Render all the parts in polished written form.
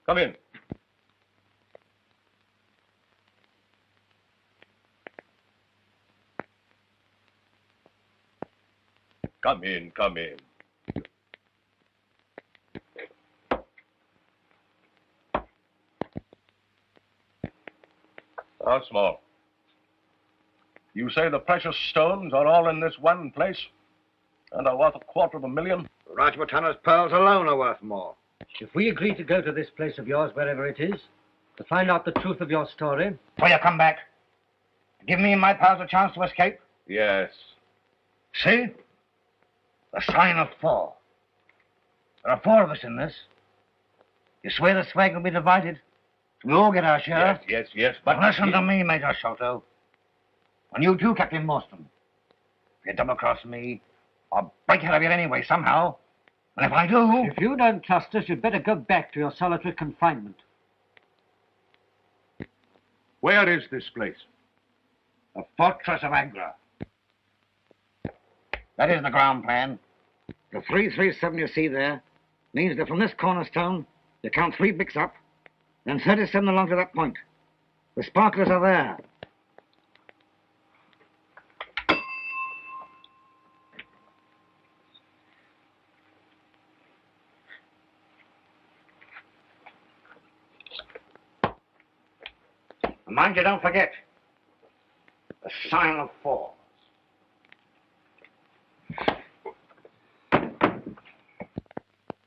Come in. Come in, come in. Now, Small, you say the precious stones are all in this one place and are worth $250,000? Rajputana's pearls alone are worth more. If we agree to go to this place of yours, wherever it is, to find out the truth of your story... Will you come back? Give me and my pals a chance to escape? Yes. See? The sign of 4. There are 4 of us in this. You swear the swag will be divided? We all get our share? Yes, but... Listen to me, Major Sholto. And you too, Captain Morstan. If you double-cross me, I'll break out of here anyway, somehow. And if I do... If you don't trust us, you'd better go back to your solitary confinement. Where is this place? The fortress of Agra. That is the ground plan. The 337 you see there means that from this cornerstone, you count 3 bricks up, then 37 along to that point. The sparklers are there. And mind you, don't forget the sign of 4.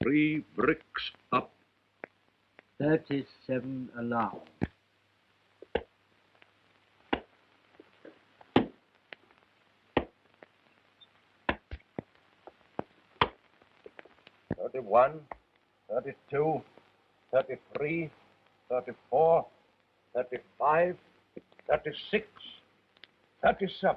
3 bricks up. 37 along. $31, $32, $33, $34, $35, $36, $37.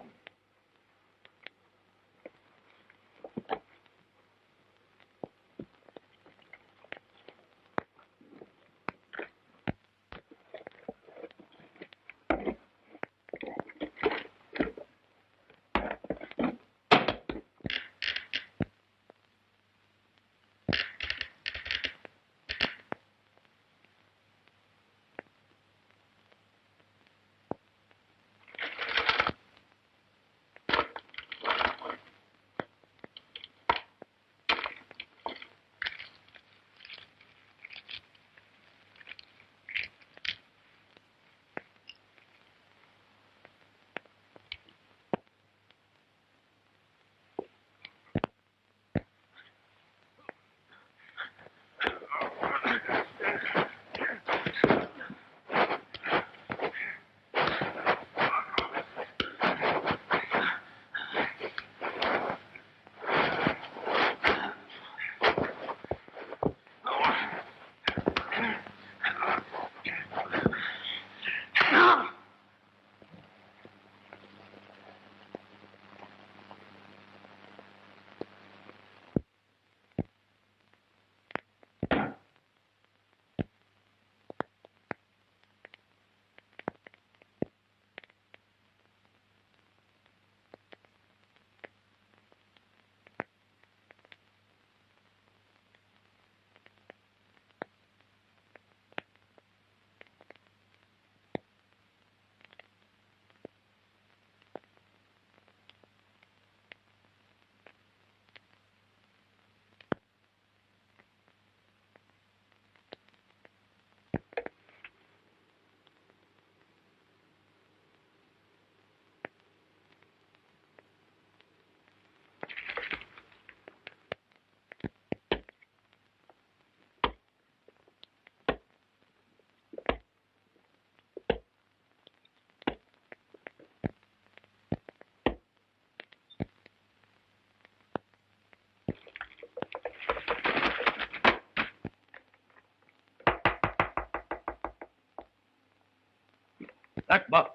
Akbar,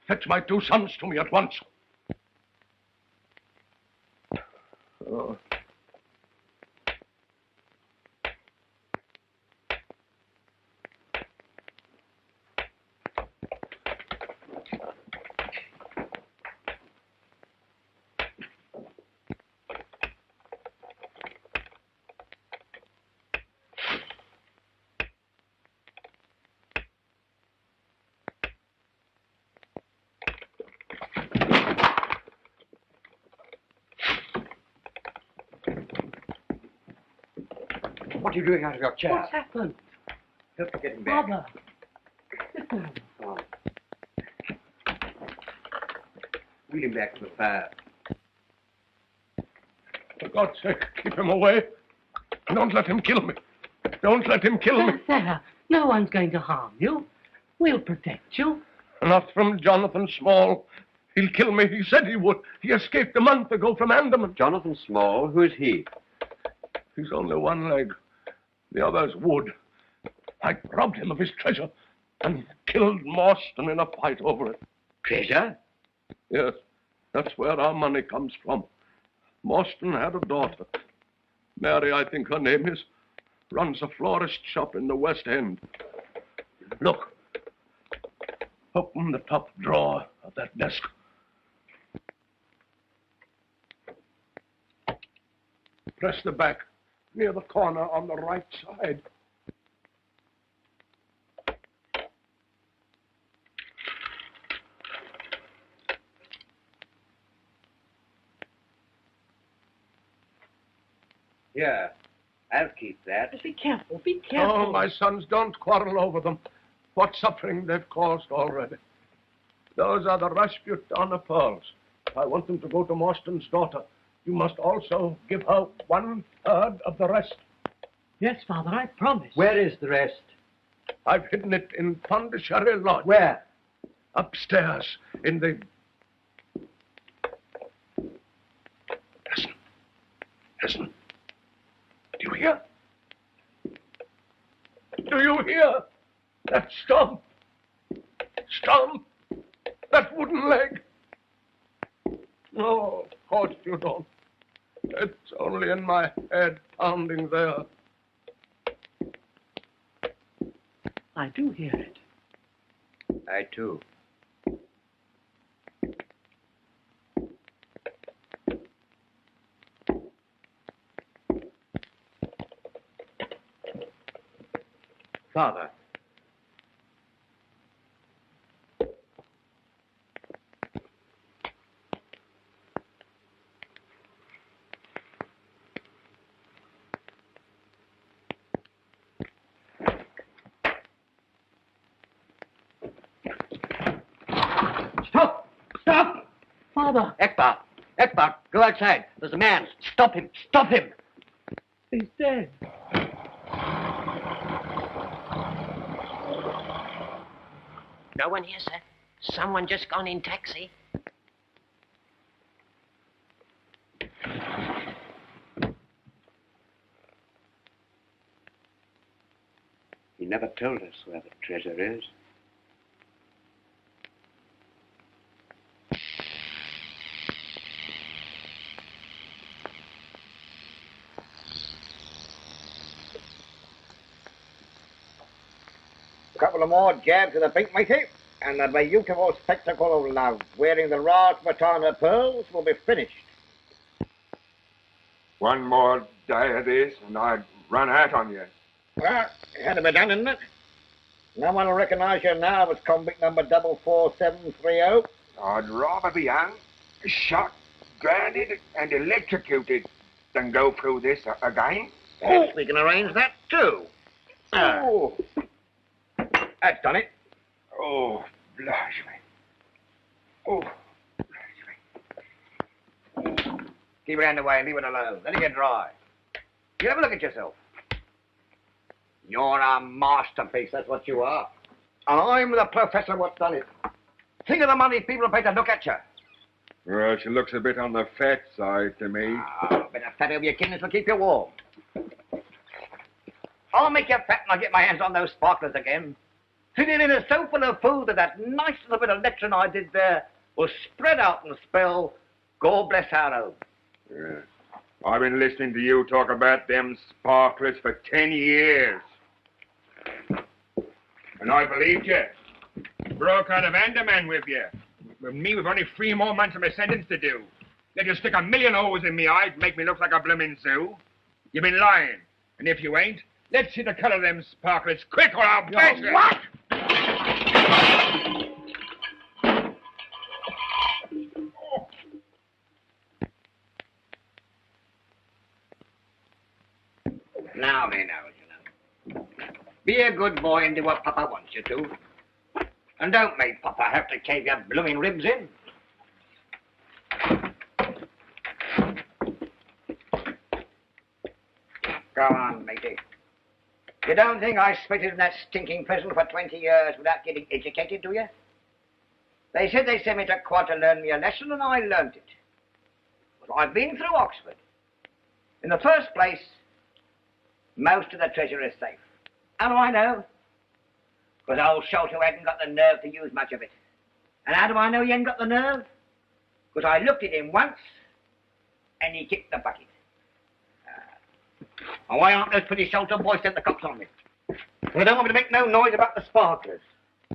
fetch my 2 sons to me at once. Oh. What are you doing out of your chair? What's happened? Just get him back. Father. Sit down. Oh. Wheel him back to the fire. For God's sake, keep him away. Don't let him kill me. Don't let him kill me. There. No one's going to harm you. We'll protect you. Not from Jonathan Small. He'll kill me. He said he would. He escaped a month ago from Andaman. Jonathan Small? Who is he? He's only one leg. The other's wood. I robbed him of his treasure and killed Morstan in a fight over it. Treasure? Yes, that's where our money comes from. Morstan had a daughter. Mary, I think her name is. Runs a florist shop in the West End. Look. Open the top drawer of that desk. Press the back near the corner on the right side. Here. I'll keep that. Be careful. Be careful. Oh, my sons, don't quarrel over them. What suffering they've caused already. Those are the Rasputana pearls. I want them to go to Morstan's daughter. You must also give her 1/3 of the rest. Yes, Father, I promise. Where is the rest? I've hidden it in Pondicherry Lodge. Where? Upstairs in the... Listen. Listen. Do you hear? Do you hear? That stomp. Stomp. That wooden leg. No, of course you don't. It's only in my head pounding there. I do hear it. I too. Father. Stop! Stop! Father, Ekbar! Ekbar, go outside. There's a man. Stop him! Stop him! he's dead. No one here, sir. Someone just gone in taxi. He never told us where the treasure is. A couple of more jabs of the pink, matey, and the beautiful spectacle of love wearing the Rajmatana pearls will be finished. One more day of this and I'd run out on you. Well, it had to be done, isn't it? No one will recognise you now as convict number 44730. I'd rather be hung, shot, grounded and electrocuted than go through this again. Yes, we can arrange that too. Oh, that's done it. Oh, blush me. Oh, blush me. Keep it underway and leave it alone. Let it get dry. You have a look at yourself. You're a masterpiece, that's what you are. And I'm the professor what's done it. Think of the money people pay to look at you. Well, she looks a bit on the fat side to me. A bit of fat over your kidneys will keep you warm. I'll make you fat and I'll get my hands on those sparklers again. sitting in a sofa full of food that that nice little bit of lecturing I did there was spread out and spell, God bless our home. Yeah. I've been listening to you talk about them sparklers for 10 years. And I believed you. Broke out of Andaman with you. With me, we've only 3 more months of my sentence to do. Let you stick 1,000,000 holes in me eye to make me look like a bloomin' zoo. You've been lying. And if you ain't, let's see the color of them sparklers quick or I'll bet you. What? Now, you know. Be a good boy and do what Papa wants you to. And don't make Papa have to cave your blooming ribs in. Go on, matey. You don't think I spitted in that stinking prison for 20 years without getting educated, do you? They said they sent me to quad to learn me a lesson, and I learned it. But I've been through Oxford. In the first place, most of the treasure is safe. How do I know? Because old Sholto hadn't got the nerve to use much of it. And how do I know he hadn't got the nerve? Because I looked at him once, and he kicked the bucket. And why aren't those pretty Sholto boys sent the cops on me? They don't want me to make no noise about the sparklers.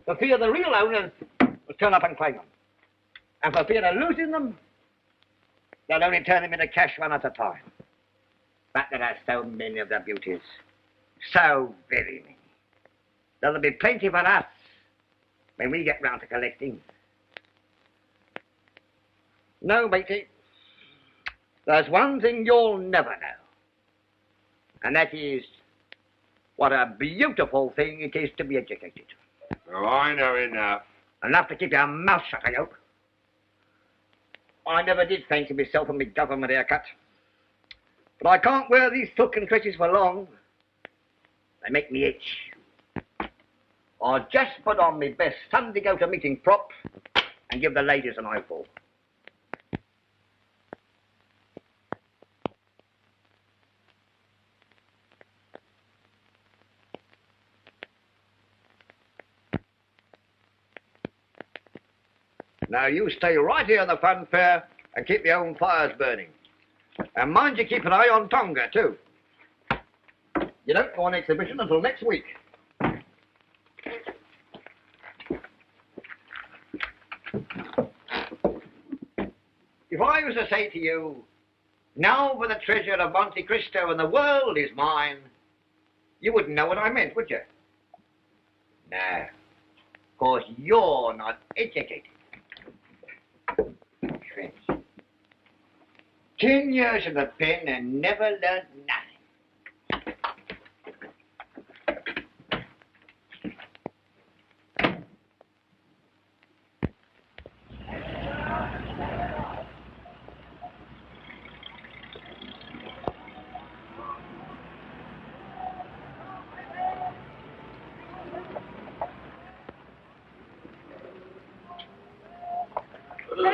For fear the real owners will turn up and claim them. And for fear of losing them, they'll only turn them into cash one at a time. But there are so many of the beauties. So very many. There'll be plenty for us when we get round to collecting. No, matey. There's one thing you'll never know. And that is what a beautiful thing it is to be educated. Oh, I know enough. Enough to keep your mouth shut, I hope. I never did fancy myself a my government haircut. But I can't wear these silken tresses for long. They make me itch. I'll just put on my best Sunday go-to-meeting prop and give the ladies an eyeful. Now you stay right here in the fun fair and keep your own fires burning. And mind you keep an eye on Tonga, too. You don't go on exhibition until next week. If I was to say to you, now for the treasure of Monte Cristo and the world is mine, you wouldn't know what I meant, would you? No, because you're not educated. French. 10 years in the pen and never learned nothing.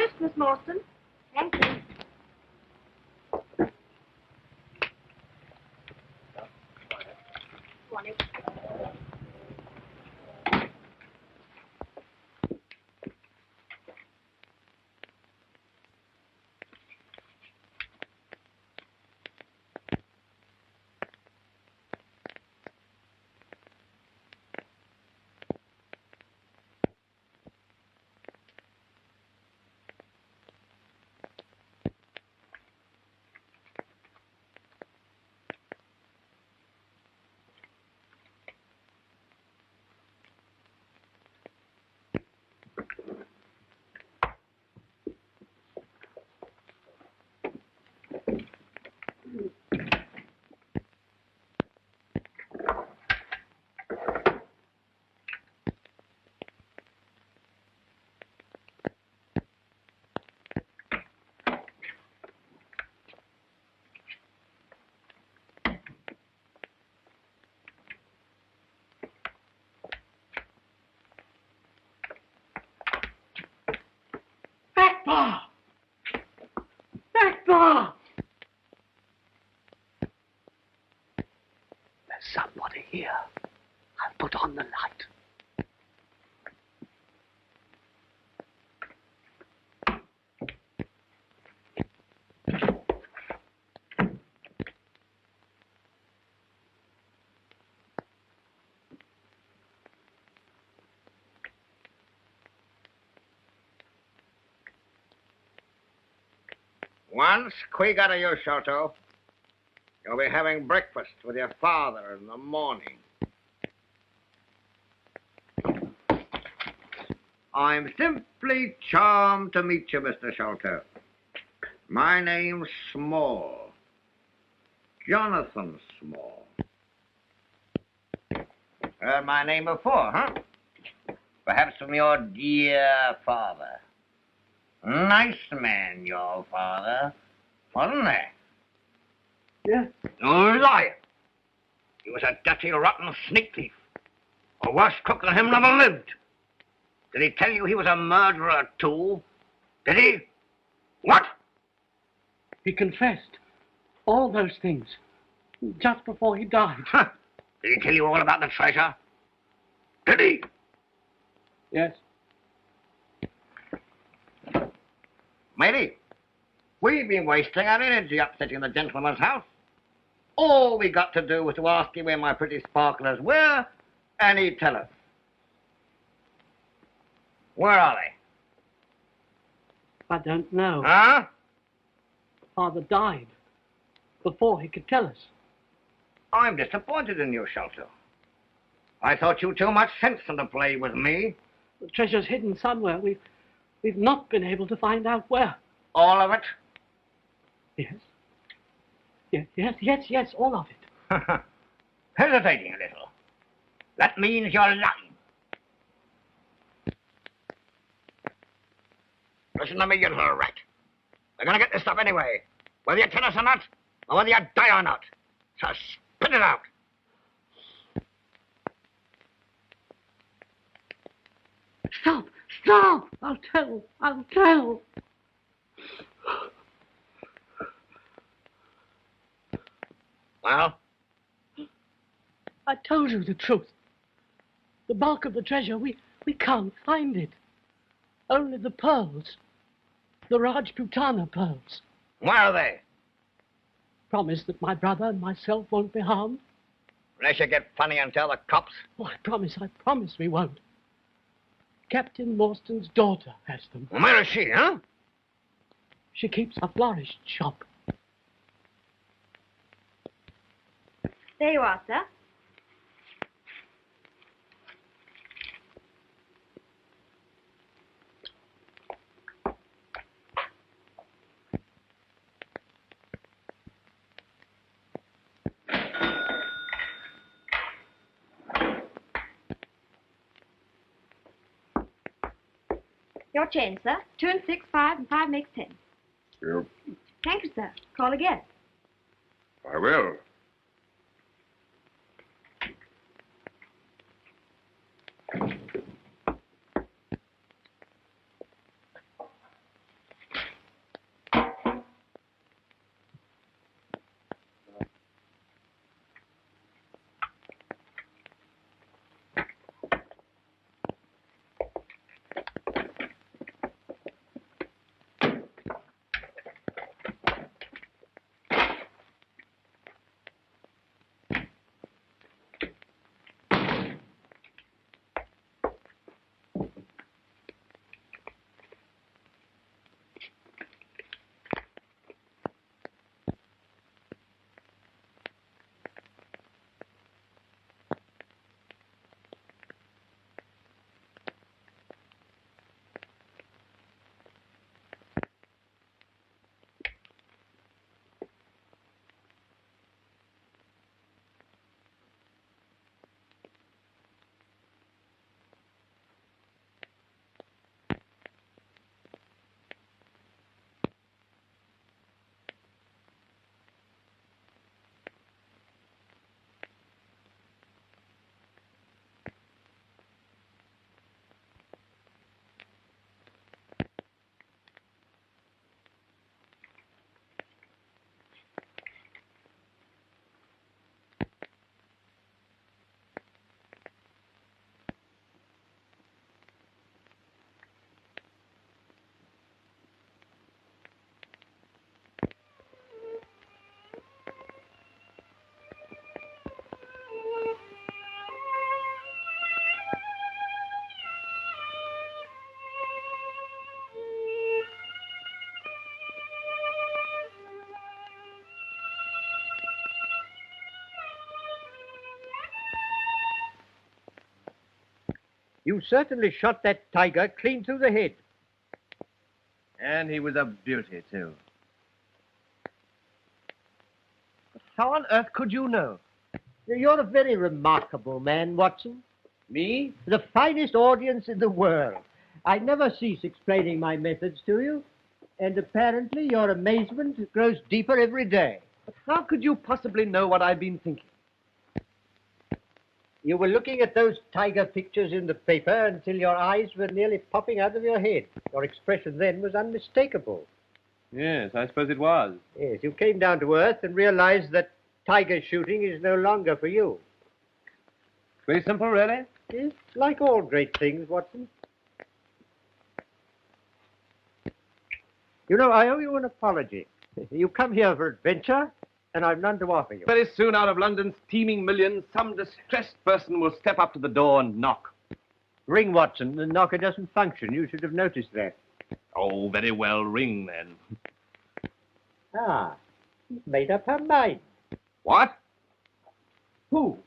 Toast, Miss Morstan. Thank you. Morning. Backbar! Backbar! There's somebody here. I'll put on the light. Once quick out of your Sholto, you'll be having breakfast with your father in the morning. I'm simply charmed to meet you, Mr. Sholto. My name's Small. Jonathan Small. Heard my name before, huh? Perhaps from your dear father. Nice man, your father, wasn't he? Yes. No liar. He was a dirty, rotten sneak thief. A worse cook than him never lived. Did he tell you he was a murderer, too? Did he? What? He confessed all those things just before he died. Huh. Did he tell you all about the treasure? Did he? Yes. Matey, we've been wasting our energy upsetting the gentleman's house. All we got to do was to ask him where my pretty sparklers were, and he'd tell us. Where are they? I don't know. Huh? Father died before he could tell us. I'm disappointed in you, Sholto. I thought you too much sense to play with me. The treasure's hidden somewhere. We've not been able to find out where. All of it? Yes, all of it. Hesitating a little. That means you're lying. Listen to me, you little rat. They're going to get this stuff anyway, whether you tell us or not, or whether you die or not. So spit it out. Stop! I'll tell. Well? I told you the truth. The bulk of the treasure, we can't find it. Only the pearls. The Rajputana pearls. Where are they? Promise that my brother and myself won't be harmed. Unless you get funny and tell the cops. Oh, I promise we won't. Captain Morstan's daughter has them. Well, where is she, huh? She keeps a florist shop. There you are, sir. Your change, sir. 2 and 6, 5, and 5 makes 10. You, Thank you, sir. Call again. I will. You certainly shot that tiger clean through the head. And he was a beauty, too. But how on earth could you know? You're a very remarkable man, Watson. Me? The finest audience in the world. I never cease explaining my methods to you, and apparently your amazement grows deeper every day. But how could you possibly know what I've been thinking? You were looking at those tiger pictures in the paper until your eyes were nearly popping out of your head. Your expression then was unmistakable. Yes, I suppose it was. Yes, you came down to earth and realized that tiger shooting is no longer for you. Very simple, really? Yes, like all great things, Watson. You know, I owe you an apology. You come here for adventure, and I've none to offer you. Very soon, out of London's teeming millions, some distressed person will step up to the door and knock. Ring, Watson. The knocker doesn't function. You should have noticed that. Oh, very well, ring then. Ah, she's made up her mind. What? Who?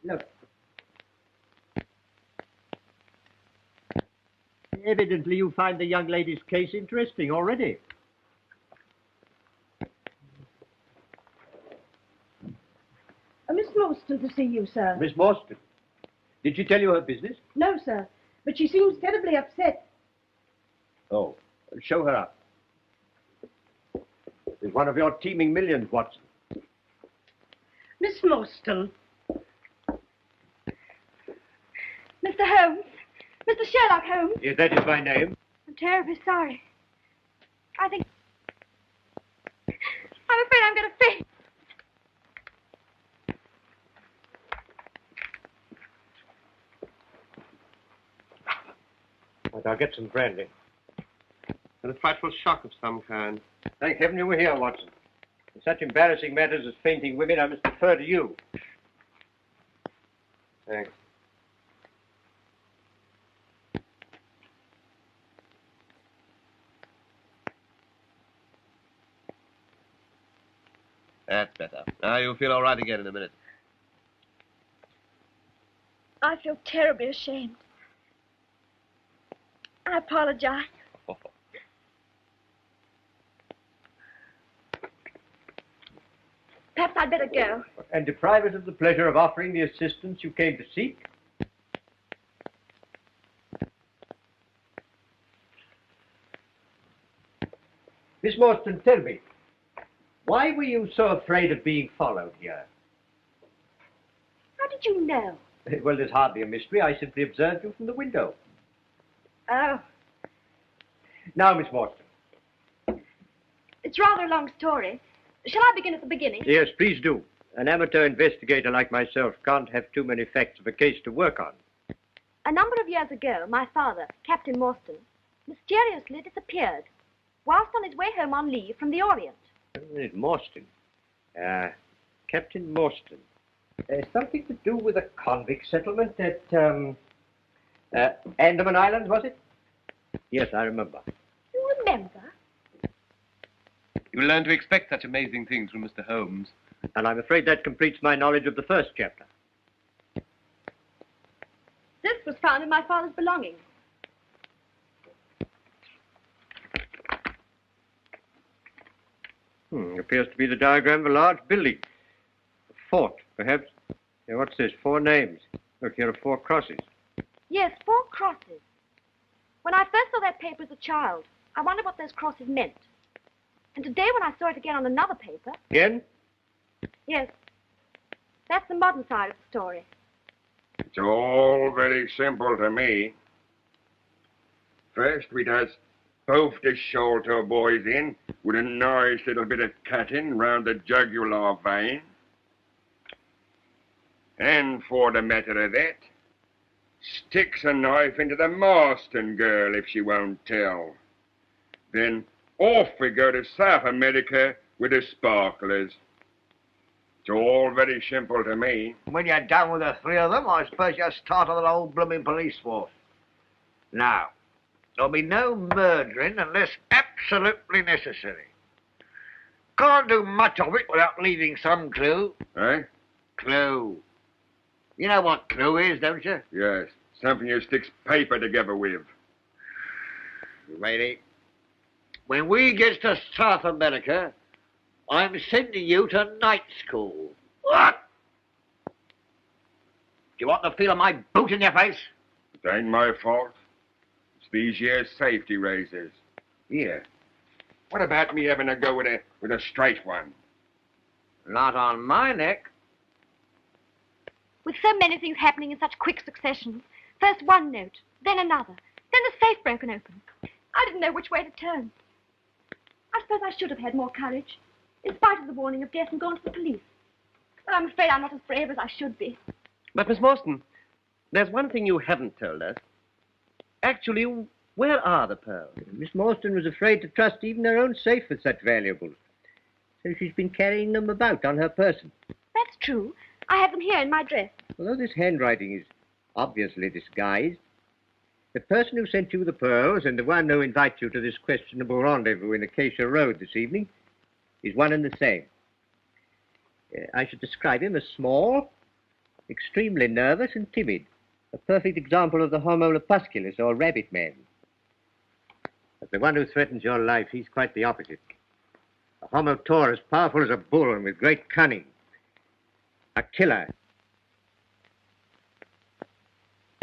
Look. Evidently you find the young lady's case interesting already. Miss Morstan to see you, sir. Miss Morstan. Did she tell you her business? No, sir. But she seems terribly upset. Oh, show her up. Is one of your teeming millions, Watson. Miss Morstan. Mr. Holmes. Mr. Sherlock Holmes. Yes, that is my name. I'm terribly sorry. I'm afraid I'm going to faint. But I'll get some brandy. And a frightful shock of some kind. Thank heaven you were here, Watson. In such embarrassing matters as fainting women, I must defer to you. Thanks. That's better. Now you'll feel all right again in a minute. I feel terribly ashamed. I apologize. Perhaps I'd better go. And deprive us of the pleasure of offering the assistance you came to seek? Miss Morstan, tell me, why were you so afraid of being followed here? How did you know? Well, there's hardly a mystery. I simply observed you from the window. Oh, Now, Miss Morstan. it's rather a long story. Shall I begin at the beginning? Yes, please do. An amateur investigator like myself can't have too many facts of a case to work on. A number of years ago, my father, Captain Morstan, mysteriously disappeared whilst on his way home on leave from the Orient. Morstan. Captain Morstan. Something to do with a convict settlement at, Andaman Island, was it? Yes, I remember. You remember? You learn to expect such amazing things from Mr. Holmes. And I'm afraid that completes my knowledge of the first chapter. This was found in my father's belongings. Appears to be the diagram of a large building. A fort, perhaps. Yeah, what's this? 4 names. Look, here are 4 crosses. Yes, 4 crosses. When I first saw that paper as a child, I wondered what those crosses meant. And today when I saw it again on another paper... Again? Yes. That's the modern side of the story. It's all very simple to me. First, we does both the shoulder boys in with a nice little bit of cutting round the jugular vein. And for the matter of that, sticks a knife into the Marston girl if she won't tell. Then off we go to South America with the sparklers. It's all very simple to me. When you're done with the 3 of them, I suppose you'll start on the whole blooming police force. Now, there'll be no murdering unless absolutely necessary. Can't do much of it without leaving some clue. Eh? Clue. You know what clue is, don't you? Yes. Something you sticks paper together with. Lady, when we get to South America, I'm sending you to night school. What? Do you want the feel of my boot in your face? It ain't my fault. It's these year's safety razors. Here. What about me having a go with a straight one? Not on my neck. With so many things happening in such quick succession, first one note, then another, then the safe broken open. I didn't know which way to turn. I suppose I should have had more courage, in spite of the warning of death, and gone to the police. But I'm afraid I'm not as brave as I should be. But, Miss Morstan, there's one thing you haven't told us. Actually, where are the pearls? Miss Morstan was afraid to trust even her own safe with such valuables. So she's been carrying them about on her person. That's true. I have them here in my dress. Although this handwriting is obviously disguised, the person who sent you the pearls and the one who invites you to this questionable rendezvous in Acacia Road this evening is one and the same. I should describe him as small, extremely nervous and timid, a perfect example of the Homo lepusculus, or rabbit man. But the one who threatens your life, he's quite the opposite. A Homo taurus, powerful as a bull and with great cunning. A killer.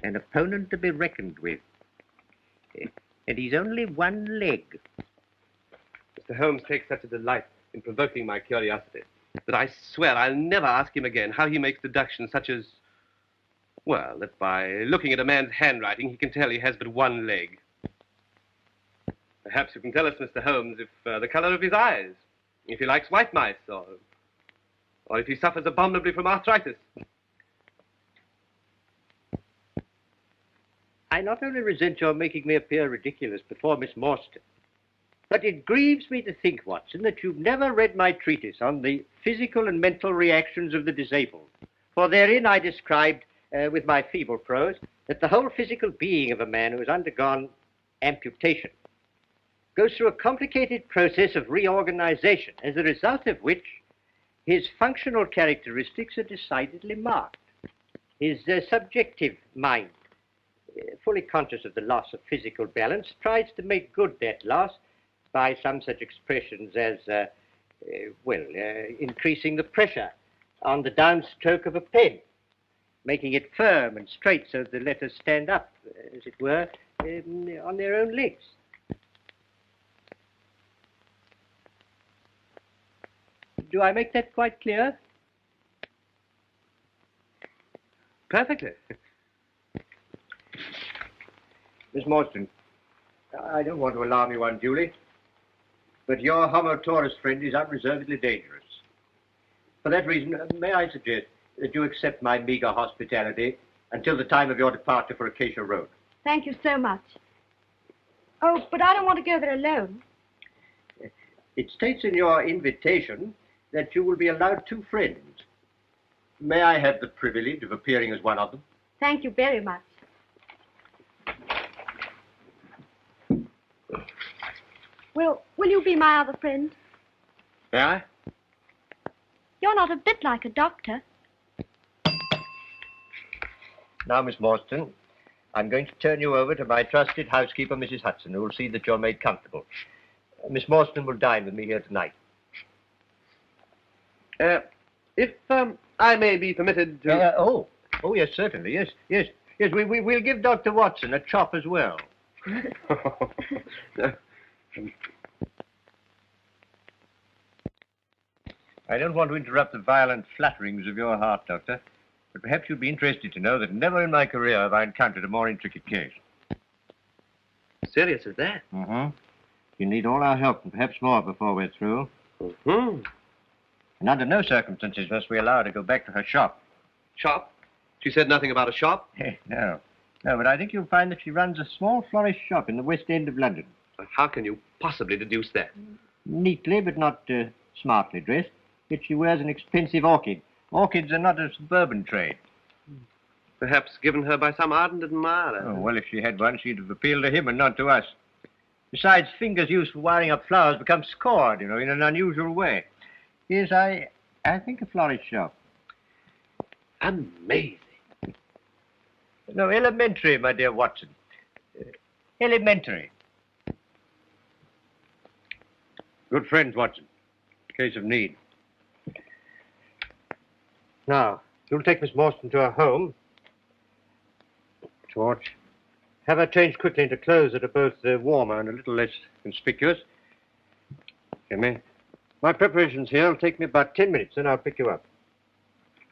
An opponent to be reckoned with. And he's only one leg. Mr. Holmes takes such a delight in provoking my curiosity that I swear I'll never ask him again how he makes deductions such as, well, that by looking at a man's handwriting, he can tell he has but one leg. Perhaps you can tell us, Mr. Holmes, if the color of his eyes, if he likes white mice, or if he suffers abominably from arthritis. I not only resent your making me appear ridiculous before Miss Morstan, but it grieves me to think, Watson, that you've never read my treatise on the physical and mental reactions of the disabled. For therein I described, with my feeble prose, that the whole physical being of a man who has undergone amputation goes through a complicated process of reorganization, as a result of which his functional characteristics are decidedly marked. His subjective mind, fully conscious of the loss of physical balance, tries to make good that loss by some such expressions as, increasing the pressure on the downstroke of a pen, making it firm and straight so the letters stand up, as it were, on their own legs. Do I make that quite clear? Perfectly. Miss Morstan, I don't want to alarm you unduly, but your Homo taurus friend is unreservedly dangerous. For that reason, may I suggest that you accept my meager hospitality until the time of your departure for Acacia Road? Thank you so much. Oh, but I don't want to go there alone. It states in your invitation that you will be allowed 2 friends. May I have the privilege of appearing as one of them? Thank you very much. Will you be my other friend? May I? You're not a bit like a doctor. Now, Miss Morstan, I'm going to turn you over to my trusted housekeeper, Mrs. Hudson, who will see that you're made comfortable. Miss Morstan will dine with me here tonight. If I may be permitted to... Oh, yes, certainly. Yes, we'll give Dr. Watson a chop as well. I don't want to interrupt the violent flutterings of your heart, Doctor, but perhaps you'd be interested to know that never in my career have I encountered a more intricate case. Serious as that? Mm-hmm. You need all our help, and perhaps more before we're through. Mm-hmm. And under no circumstances must we allow her to go back to her shop. Shop? She said nothing about a shop? No, but I think you'll find that she runs a small florist shop in the West End of London. How can you possibly deduce that? Neatly, but not smartly dressed. Yet she wears an expensive orchid. Orchids are not a suburban trade. Perhaps given her by some ardent admirer. Oh, well, if she had one, she'd have appealed to him and not to us. Besides, fingers used for wiring up flowers become scored, in an unusual way. Yes, I think a florist shop. Amazing. No, elementary, my dear Watson. Elementary. Good friends, Watson. Case of need. Now, you'll take Miss Morstan to her home. Torch. Have her changed quickly into clothes that are both warmer and a little less conspicuous. Jimmy, my preparations here will take me about 10 minutes, then I'll pick you up.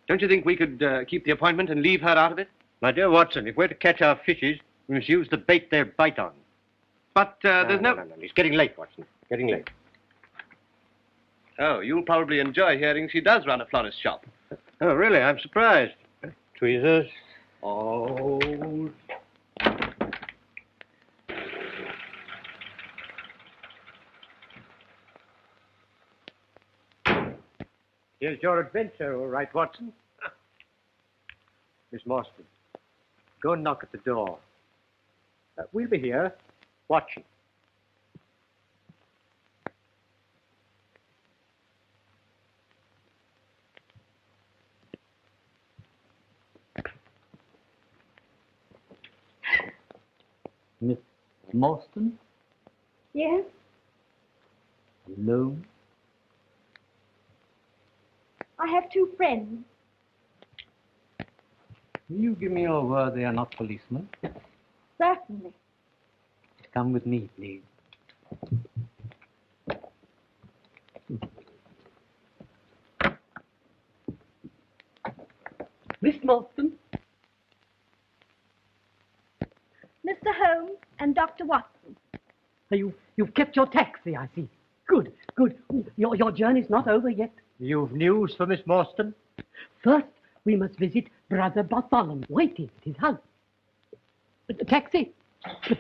Don't you think we could keep the appointment and leave her out of it? My dear Watson, if we're to catch our fishes, we must use the bait they'll bite on. But there's no... No. It's getting late, Watson. Getting late. Oh, you'll probably enjoy hearing she does run a florist shop. Oh, really? I'm surprised. Tweezers. Oh... Here's your adventure, all right, Watson. Miss Morstan, go and knock at the door. We'll be here, watching. Miss Morstan, Yes? alone? I have two friends. Will you give me your word they are not policemen? Certainly. Come with me, please. Miss Morstan? Mr. Holmes and Dr. Watson. You've kept your taxi, I see. Good. Your journey's not over yet. You've news for Miss Morstan? First, we must visit Brother Bartholomew, waiting at his house. Taxi.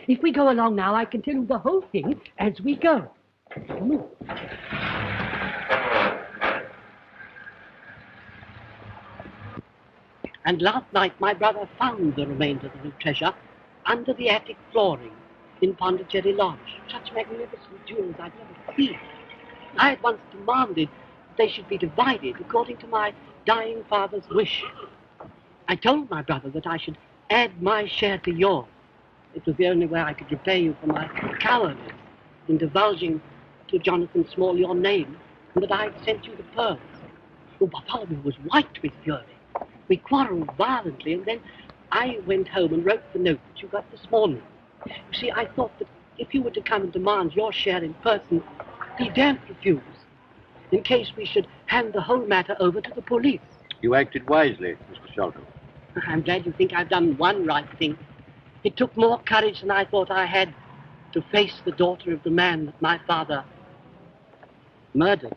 If we go along now, I can tell you the whole thing as we go. Move. And last night, my brother found the remains of the treasure under the attic flooring in Pondicherry Lodge. Such magnificent jewels I'd never seen. I at once demanded that they should be divided according to my dying father's wish. I told my brother that I should add my share to yours. It was the only way I could repay you for my cowardice in divulging to Jonathan Small your name and that I had sent you the pearls. Oh, Bartholomew was white with fury. We quarreled violently, and then I went home and wrote the note that you got this morning. You see, I thought that if you were to come and demand your share in person, he daren't refuse, in case we should hand the whole matter over to the police. You acted wisely, Mr. Shelton. I'm glad you think I've done one right thing. It took more courage than I thought I had to face the daughter of the man that my father murdered.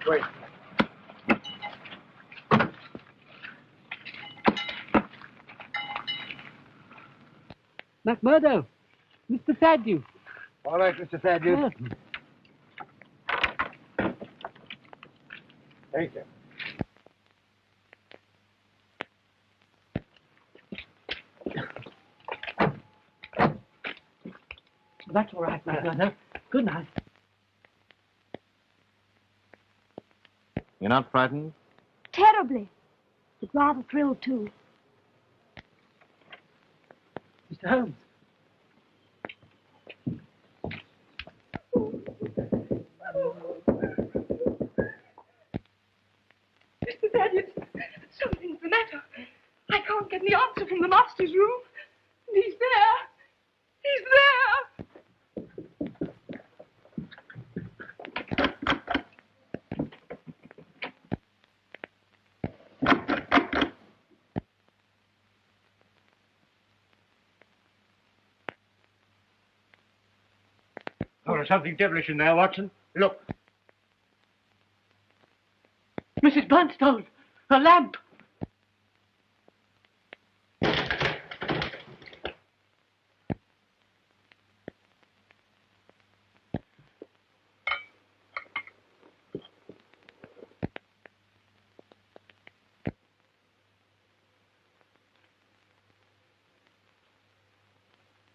Wait. McMurdo, Mr. Thaddeus. All right, Mr. Thaddeus. Thank you. That's all right, McMurdo. Good night. You're not frightened? Terribly. But rather thrilled, too. Mr. Holmes. Mr. Thaddeus, something's the matter. I can't get the answer from the master's room. And he's there. He's there. Oh, there's something devilish in there, Watson. Look. Mrs. Burnstone, a lamp.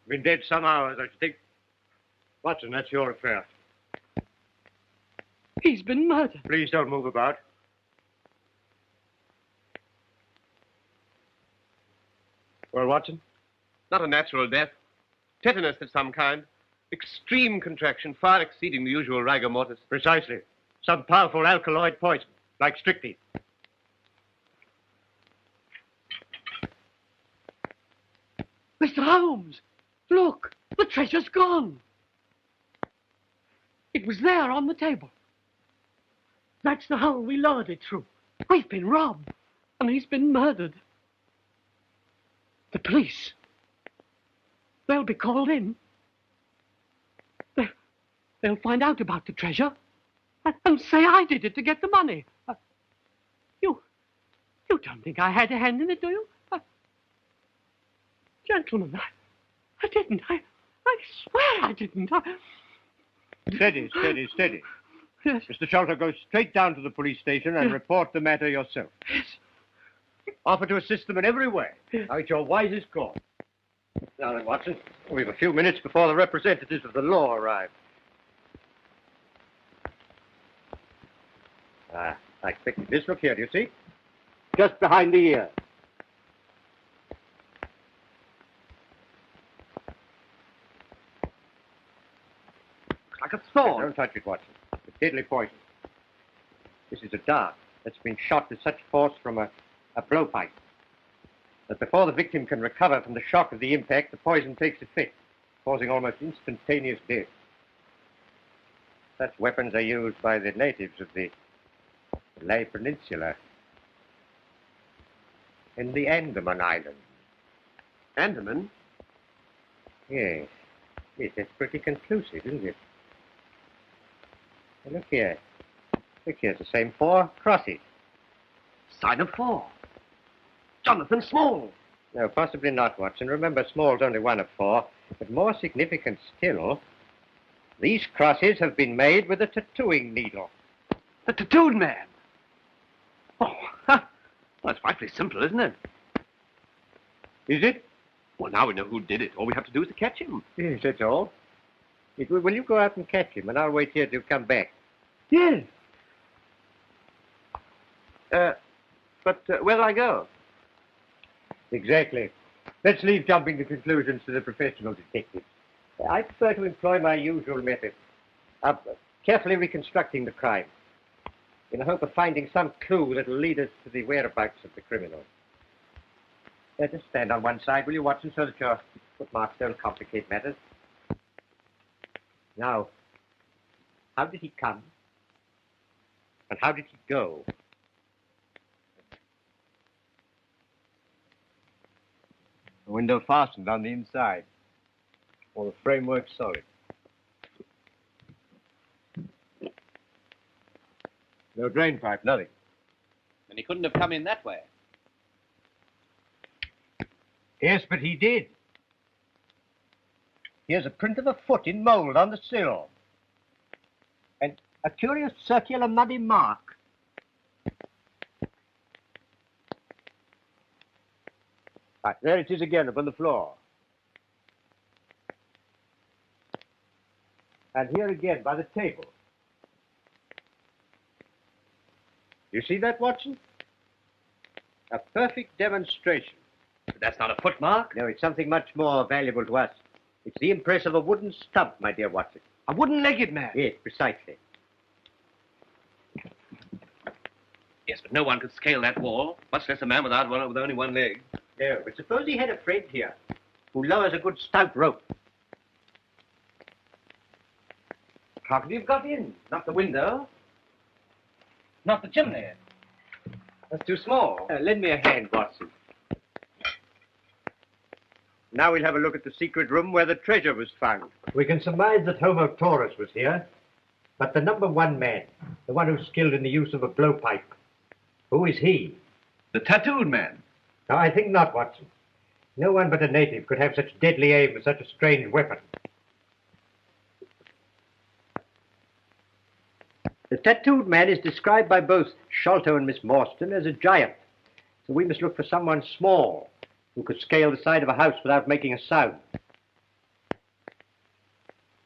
Been dead some hours, I should think. Watson, that's your affair. He's been murdered. Please don't move about. Well, Watson? Not a natural death. Tetanus of some kind. Extreme contraction, far exceeding the usual rigor mortis. Precisely. Some powerful alkaloid poison, like strychnine. Mr. Holmes, look, the treasure's gone. It was there on the table. That's the hole we lowered it through. We've been robbed, and he's been murdered. The police. They'll be called in. They'll find out about the treasure and say I did it to get the money. You don't think I had a hand in it, do you? Gentlemen, I didn't. I swear I didn't. Steady. Yes. Mr. Sholto, go straight down to the police station and report the matter yourself. Yes. Offer to assist them in every way. Now, it's your wisest call. Now then, Watson, we've a few minutes before the representatives of the law arrive. I expected this. Look here, do you see? Just behind the ear. Like a sword. Don't touch it, Watson. It's deadly poison. This is a dart that's been shot with such force from a blowpipe that before the victim can recover from the shock of the impact, the poison takes effect, causing almost instantaneous death. Such weapons are used by the natives of the Malay Peninsula in the Andaman Islands. Andaman? Yes. Yes, that's pretty conclusive, isn't it? Now, look here. Look, here's the same 4 crosses. Sign of 4. Jonathan Small. No, possibly not, Watson. Remember, Small's only one of 4. But more significant still, these crosses have been made with a tattooing needle. The tattooed man. Oh, well, it's frightfully simple, isn't it? Is it? Well, now we know who did it. All we have to do is to catch him. Yes, that's all. Will you go out and catch him, and I'll wait here till you come back? Yes. But where do I go? Exactly. Let's leave jumping to conclusions to the professional detectives. I prefer to employ my usual method of carefully reconstructing the crime in the hope of finding some clue that will lead us to the whereabouts of the criminal. Just stand on one side, will you, Watson, so that your footmarks don't complicate matters. Now, how did he come? And how did he go? The window fastened on the inside. All the framework solid. No drain pipe, nothing. And he couldn't have come in that way. Yes, but he did. Here's a print of a foot in mold on the sill. And a curious circular muddy mark. Right, there it is again upon the floor. And here again by the table. You see that, Watson? A perfect demonstration. But that's not a footmark. No, it's something much more valuable to us. It's the impress of a wooden stump, my dear Watson. A wooden-legged man. Yes, precisely. Yes, but no one could scale that wall, much less a man with only one leg. No, but suppose he had a friend here who lowers a good stout rope. How could he have got in? Not the window. Not the chimney. That's too small. Lend me a hand, Watson. Now we'll have a look at the secret room where the treasure was found. We can surmise that Homo Taurus was here, but the number 1 man, the one who's skilled in the use of a blowpipe, who is he? The tattooed man. No, I think not, Watson. No one but a native could have such deadly aim with such a strange weapon. The tattooed man is described by both Sholto and Miss Morstan as a giant, so we must look for someone small who could scale the side of a house without making a sound.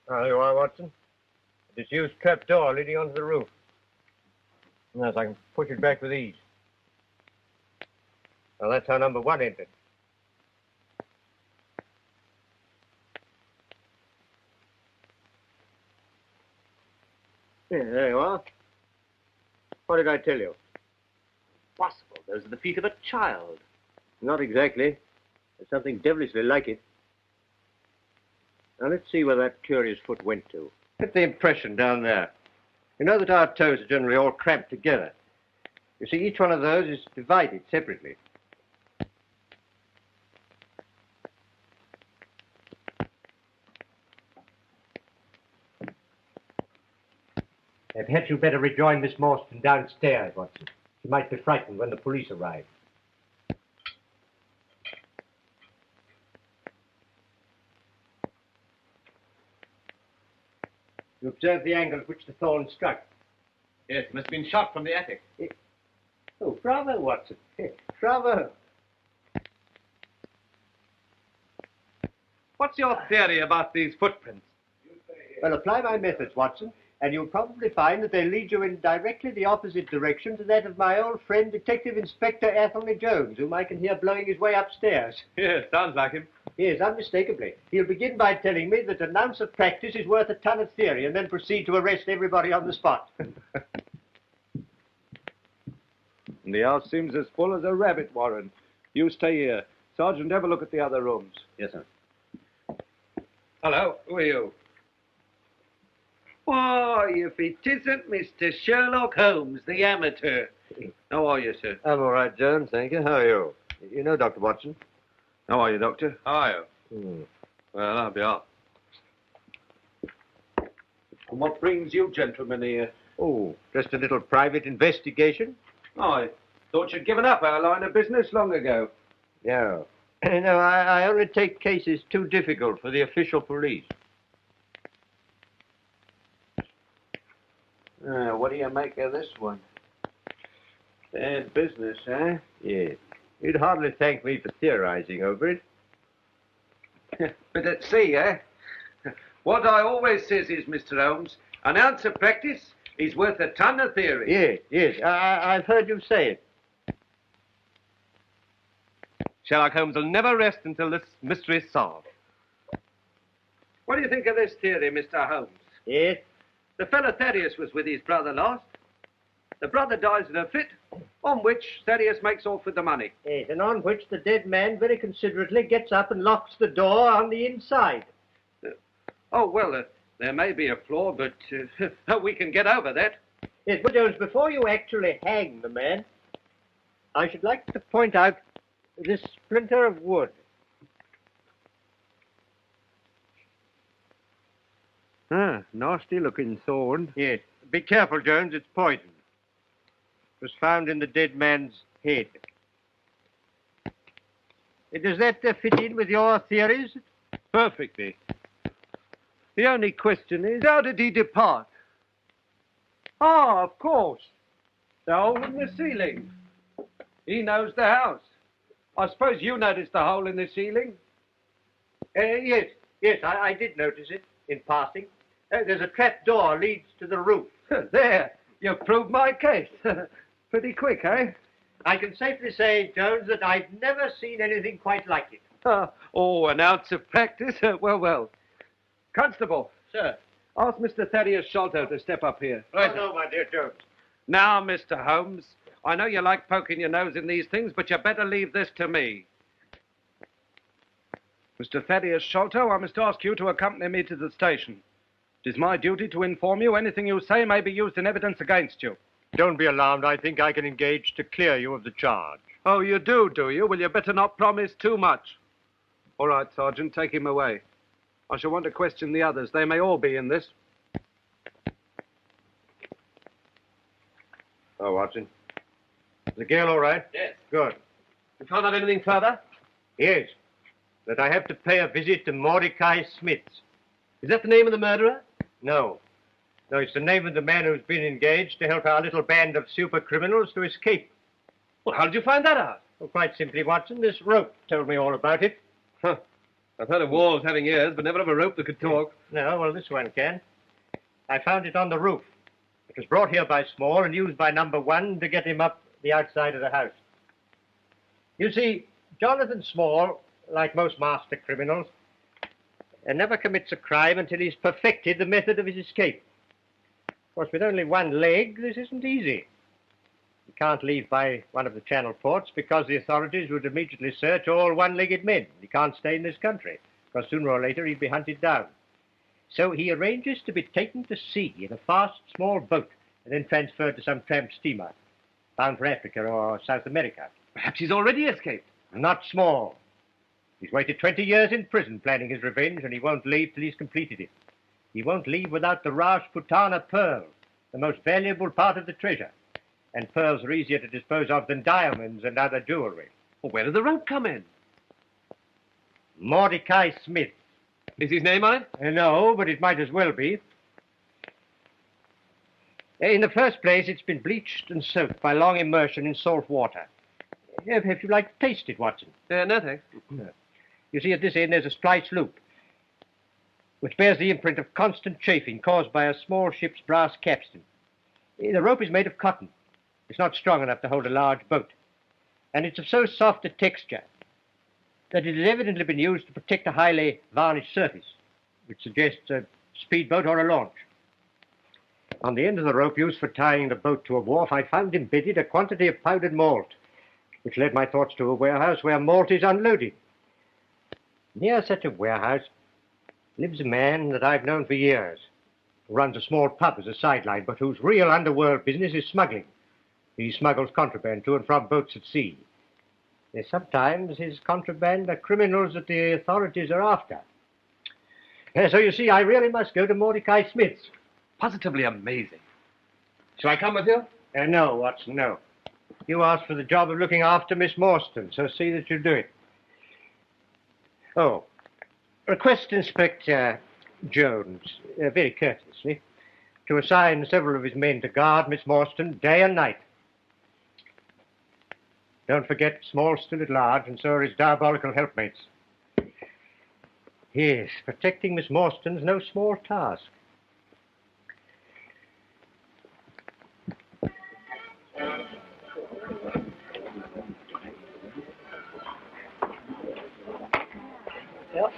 There you are, Watson. A disused trap door leading onto the roof. Yes, I can push it back with ease. Well, that's how number 1 entered. Yeah, there you are. What did I tell you? Possible. Those are the feet of a child. Not exactly. There's something devilishly like it. Now, let's see where that curious foot went to. Get the impression down there. You know that our toes are generally all cramped together. You see, each one of those is divided separately. Perhaps you'd better rejoin Miss Morstan downstairs, Watson. She might be frightened when the police arrive. You observe the angle at which the thorn struck? Yes, must have been shot from the attic. Oh, bravo, Watson. Bravo. What's your theory about these footprints? Well, apply my methods, Watson, and you'll probably find that they lead you in directly the opposite direction to that of my old friend, Detective Inspector Athelney Jones, whom I can hear blowing his way upstairs. Yes, sounds like him. Yes, unmistakably. He'll begin by telling me that an ounce of practice is worth a ton of theory, and then proceed to arrest everybody on the spot. The house seems as full as a rabbit warren. You stay here. Sergeant, have a look at the other rooms. Yes, sir. Hello, who are you? Why, if it isn't Mr. Sherlock Holmes, the amateur. How are you, sir? I'm all right, Jones, thank you. How are you? You know Dr. Watson? How are you, Doctor? How are you? Well, I'll be off. And what brings you gentlemen here? Oh, just a little private investigation. Oh, I thought you'd given up our line of business long ago. No. No, I only take cases too difficult for the official police. What do you make of this one? Bad business, eh? Yes. You'd hardly thank me for theorizing over it. But at sea, eh? What I always says is, Mr. Holmes, an ounce of practice is worth a ton of theory. Yes, yes. I've heard you say it. Sherlock Holmes will never rest until this mystery is solved. What do you think of this theory, Mr. Holmes? Yes? The fellow Thaddeus was with his brother last. The brother dies in a fit, on which Thaddeus makes off with the money. Yes, and on which the dead man very considerately gets up and locks the door on the inside. Oh, well, there may be a flaw, but we can get over that. Yes, but Jones, before you actually hang the man, I should like to point out this splinter of wood. Nasty-looking thorn. Yes. Be careful, Jones, it's poison. It was found in the dead man's head. Does that fit in with your theories? Perfectly. The only question is, how did he depart? Ah, of course. The hole in the ceiling. He knows the house. I suppose you noticed the hole in the ceiling? Yes, I did notice it in passing. There's a trap door leads to the roof. There, you've proved my case. Pretty quick, eh? I can safely say, Jones, that I've never seen anything quite like it. An ounce of practice? Well. Constable. Sir. Ask Mr. Thaddeus Sholto to step up here. Right. No, my dear Jones. Now, Mr. Holmes, I know you like poking your nose in these things, but you better leave this to me. Mr. Thaddeus Sholto, I must ask you to accompany me to the station. It is my duty to inform you anything you say may be used in evidence against you. Don't be alarmed. I think I can engage to clear you of the charge. Oh, you do you? Well, you better not promise too much. All right, Sergeant, take him away. I shall want to question the others. They may all be in this. Oh, Watson. Is the girl all right? Yes. Good. You found out anything further? Yes. That I have to pay a visit to Mordecai Smith's. Is that the name of the murderer? No. No, it's the name of the man who's been engaged to help our little band of super criminals to escape. Well, how did you find that out? Well, quite simply, Watson, this rope told me all about it. Huh. I've heard of walls having ears, but never of a rope that could talk. No, well, this one can. I found it on the roof. It was brought here by Small and used by number 1 to get him up the outside of the house. You see, Jonathan Small, like most master criminals, never commits a crime until he's perfected the method of his escape. Of course, with only one leg, this isn't easy. He can't leave by one of the Channel ports because the authorities would immediately search all one-legged men. He can't stay in this country because sooner or later he'd be hunted down. So he arranges to be taken to sea in a fast, small boat and then transferred to some tramp steamer bound for Africa or South America. Perhaps he's already escaped. Not Small. He's waited 20 years in prison planning his revenge, and he won't leave till he's completed it. He won't leave without the Rajputana pearl, the most valuable part of the treasure. And pearls are easier to dispose of than diamonds and other jewelry. Well, where does the rope come in? Mordecai Smith. Is his name on it? No, but it might as well be. In the first place, it's been bleached and soaked by long immersion in salt water. If you like to taste it, Watson. No, thanks. You see, at this end, there's a splice loop, which bears the imprint of constant chafing caused by a small ship's brass capstan. The rope is made of cotton. It's not strong enough to hold a large boat. And it's of so soft a texture that it has evidently been used to protect a highly varnished surface, which suggests a speedboat or a launch. On the end of the rope used for tying the boat to a wharf, I found embedded a quantity of powdered malt, which led my thoughts to a warehouse where malt is unloaded. Near such a warehouse lives a man that I've known for years, who runs a small pub as a sideline, but whose real underworld business is smuggling. He smuggles contraband to and from boats at sea. Sometimes his contraband are criminals that the authorities are after. So you see, I really must go to Mordecai Smith's. Positively amazing. Shall I come with you? No, Watson, no. You asked for the job of looking after Miss Morstan, so see that you do it. Oh, request Inspector Jones, very courteously, to assign several of his men to guard Miss Morstan day and night. Don't forget, Small's still at large, and so are his diabolical helpmates. Yes, protecting Miss Morstan's no small task. Yep.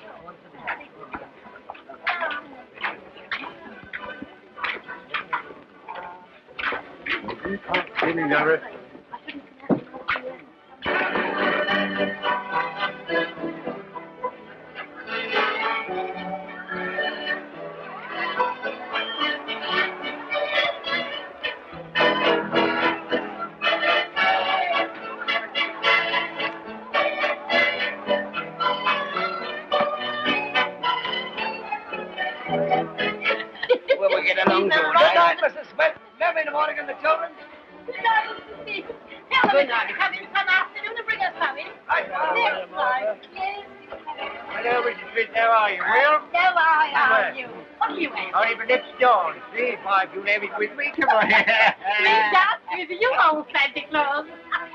Well, we get along to it. Good night, Mrs. Smith. Never in the morning and the children. Good night, Mr. Smith. Tell them to come in some afternoon and bring us something. Next time. Yes. Hello, Mrs. Smith, how are you? Well? How are you? What do you want? Oh, but let's John. See if I do have it with me. Come on. Me dance with you, old Santa Claus.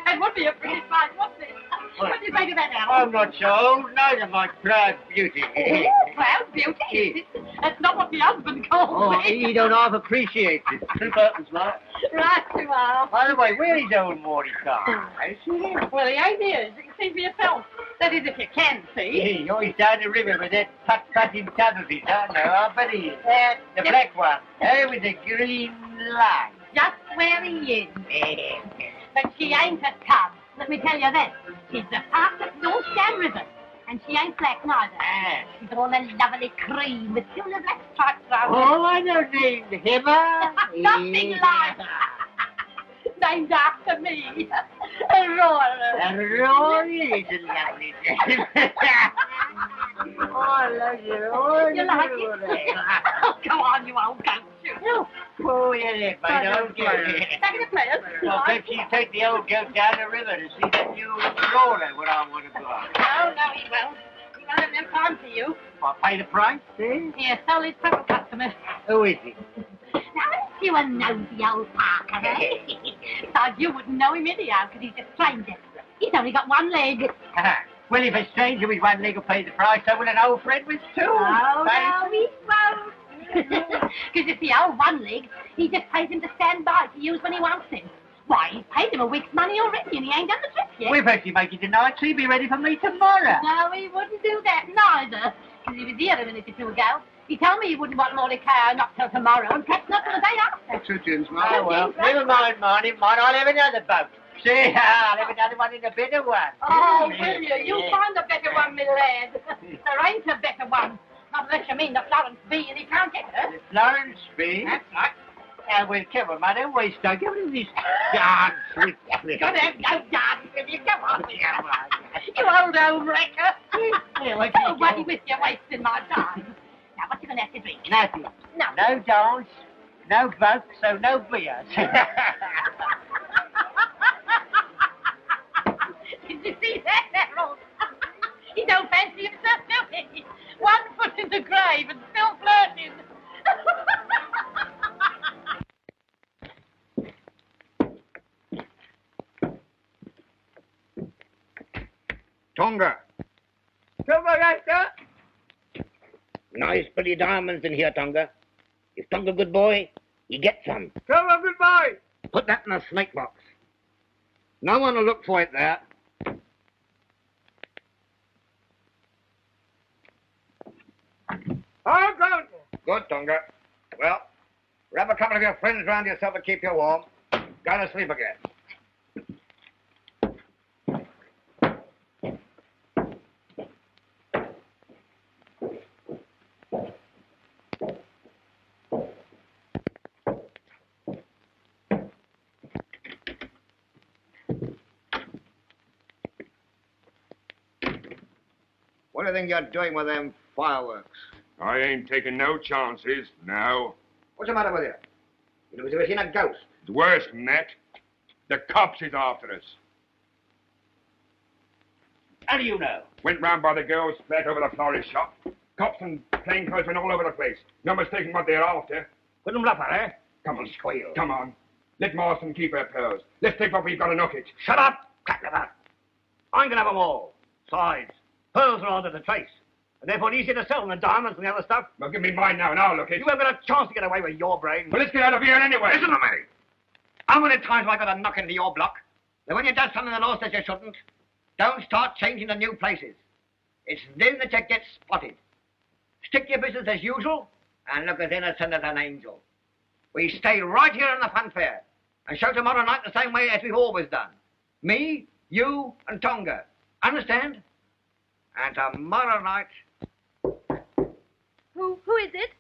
It would be a pretty fight, wouldn't it? What do you think of that, Al? I'm not so old, neither my proud beauty. Oh, proud beauty, is it? That's not what the husband calls me. You don't half appreciate it. Two buttons, like. Right you are. By the way, where is old Mordecai? I see him. Well, he ain't here. You can see for yourself. That is, if you can see. Hey, always down the river with that putt-putt in tub of his, huh? No, I bet he is. The black one, with the green line. Just where he is. But she ain't a tub. Let me tell you that. She's the fastest North Down River. And she ain't black neither. She's all a lovely cream with silver black stripes around her. Oh, I know named Heather. Nothing like. Named after me. Aurora. Aurora is a lovely name. Oh, I love you. Oh, You like it? Oh, come on, you old goat. Oh, yeah, my old goat. Back in the players. Well, perhaps you take the old goat down the river to see that new roller when I want to go. No, he won't. He won't have no time for you. I'll pay the price, see? He's a solid purple customer. Who is he? Now, aren't you a nosy old Parker, eh? Besides, you wouldn't know him anyhow, because he's a stranger. He's only got one leg. Well, if a stranger with one leg will pay the price, so will an old friend with two. Oh, no, he won't. Because you see, old one leg, he just pays him to stand by to use when he wants him. Why, he's paid him a week's money already and he ain't done the trip yet. We've had to make it tonight, so he'll be ready for me tomorrow. No, he wouldn't do that neither. Because he was here a minute or two ago. He told me he wouldn't want more car not till tomorrow, and perhaps not till the day after. Two gins, Oh, Mark. well, never mind, Marty. I'll have another boat. See, I'll have another one in a better one. Oh, will you? You'll find a better one, my lad. There ain't a better one. Not unless you mean the Florence B, and he can't get her. The Florence B? That's right. Well, come on, man. Don't waste time. Give me this dance with you. Go there, go dance with you. Come on. You old wrecker. Away with you, wasting my time. Now, what you going to have to drink? Nothing. No. No dance, no boat, so no beer. Did you see that, Harold? He don't fancy himself, do he? 1 foot in the grave and still flirting. Tonga. Come on, Esther. Nice pretty diamonds in here, Tonga. If Tonga good boy, you get some. Come on, goodbye. Put that in a snake box. No one will look for it there. I'm going. Good, Tonga. Well, grab a couple of your friends round yourself to keep you warm. Go to sleep again. What do you think you're doing with them fireworks? I ain't taking no chances, now. What's the matter with you? You know, you've seen a ghost. It's worse than that. The cops is after us. How do you know? Went round by the girl's flat over the florist shop. Cops and plainclothes went all over the place. No mistaking what they're after. Put them up, eh? Come on, Squeal. Come on. Let Marston keep her pearls. Let's take what we've got and knock it. Shut up! Cut them up. I'm going to have them all. Besides, pearls are under the trace. And therefore easier to sell than the diamonds and the other stuff. Well, give me mine now and I'll look it. You haven't got a chance to get away with your brain. Well, let's get out of here anyway. Listen to me. How many times have I got to knock into your block? That when you do something the law says you shouldn't, don't start changing to new places. It's then that you get spotted. Stick to your business as usual and look as innocent as an angel. We stay right here in the fun fair and show tomorrow night the same way as we've always done. Me, you, and Tonga. Understand? And tomorrow night... Who is it?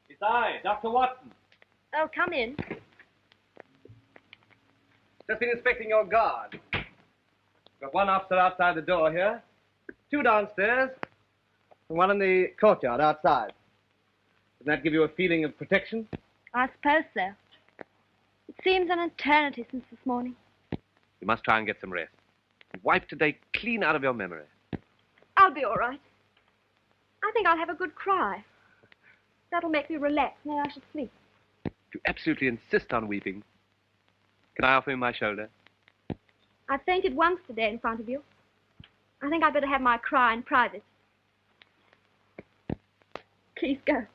It's I, Dr. Watson. Oh, come in. Just been inspecting your guard. Got one officer outside the door here, 2 downstairs, and 1 in the courtyard outside. Doesn't that give you a feeling of protection? I suppose so. It seems an eternity since this morning. You must try and get some rest. Wipe today clean out of your memory. I'll be all right. I think I'll have a good cry. That'll make me relax, and then I shall sleep. If you absolutely insist on weeping, can I offer you my shoulder? I fainted once today in front of you. I think I'd better have my cry in private. Please go.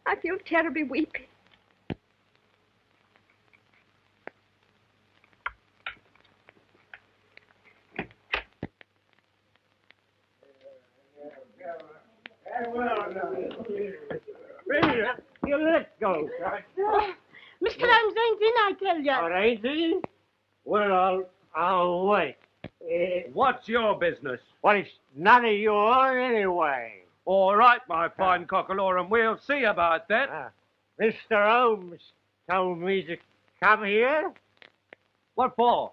I feel terribly weepy. You let go. Mr. Holmes ain't in, I tell you. All right, he? Well, I'll wait. What's your business? Well, it's none of yours anyway. All right, my fine cockalorum, we'll see about that. Mr. Holmes told me to come here. What for?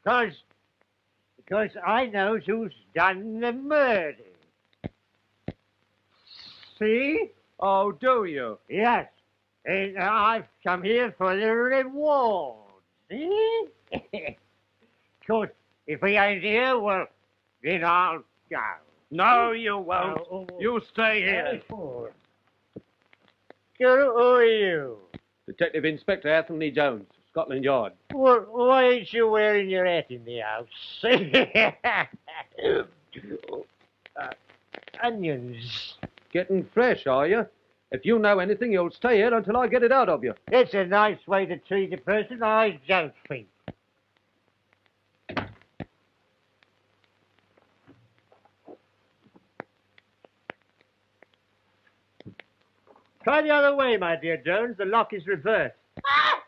Because I knows who's done the murder. See? Oh, do you? Yes. And I've come here for the reward. See? Because if he ain't here, well, then I'll go. No, you won't. You stay here. Who are you? Detective Inspector Anthony Jones, Scotland Yard. Well, why ain't you wearing your hat in the house? Onions. Getting fresh, are you? If you know anything, you'll stay here until I get it out of you. It's a nice way to treat a person, I don't think. Try the other way, my dear Jones. The lock is reversed. Ah!